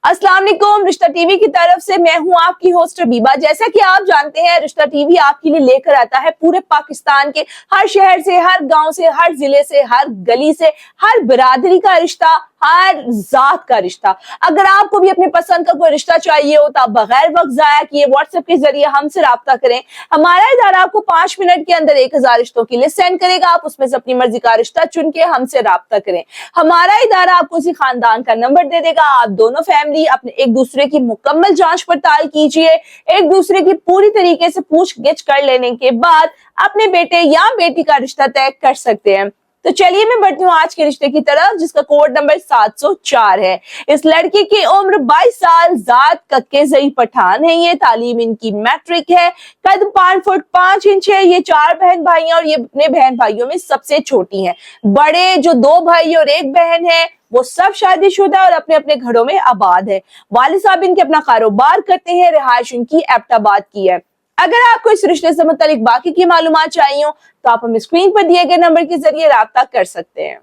अस्सलाम वालेकुम। रिश्ता टीवी की तरफ से मैं हूं आपकी होस्ट रबीबा। जैसा कि आप जानते हैं, रिश्ता टीवी आपके लिए लेकर आता है पूरे पाकिस्तान के हर शहर से, हर गांव से, हर जिले से, हर गली से, हर बिरादरी का रिश्ता, हर जात का रिश्ता। अगर आपको भी अपने पसंद का कोई रिश्ता चाहिए हो तो आप बगैर वक्त जाया किए व्हाट्सएप के जरिए हमसे राब्ता करें। हमारा इदारा आपको 5 मिनट के अंदर 1000 रिश्तों की लिस्ट सेंड करेगा। आप उसमें से अपनी मर्जी का रिश्ता चुन के हमसे राब्ता करें। हमारा इदारा आपको उसी खानदान का नंबर दे देगा। आप दोनों फैमिली अपने एक दूसरे की मुकम्मल जांच पड़ताल कीजिए। एक दूसरे की पूरी तरीके से पूछ गिछ कर लेने के बाद अपने बेटे या बेटी का रिश्ता तय कर सकते हैं। तो चलिए मैं बढ़ती हूँ आज के रिश्ते की तरफ, जिसका कोड नंबर 704 है। इस लड़की की उम्र 22 साल, जात कक्के ज़ई पठान है। ये तालीम इनकी मैट्रिक है। कद 5 फुट 5 इंच है। ये 4 बहन भाई हैं और ये अपने बहन भाइयों में सबसे छोटी हैं। बड़े जो 2 भाई और 1 बहन है वो सब शादीशुदा और अपने अपने घरों में आबाद है। वालिद साहब इनके अपना कारोबार करते हैं। रिहाइश उनकी एबटाबाद की है। अगर आपको इस रिश्ते से मुतालिक बाकी की मालूमात चाहिए हो तो आप हमें स्क्रीन पर दिए गए नंबर के जरिए राब्ता कर सकते हैं।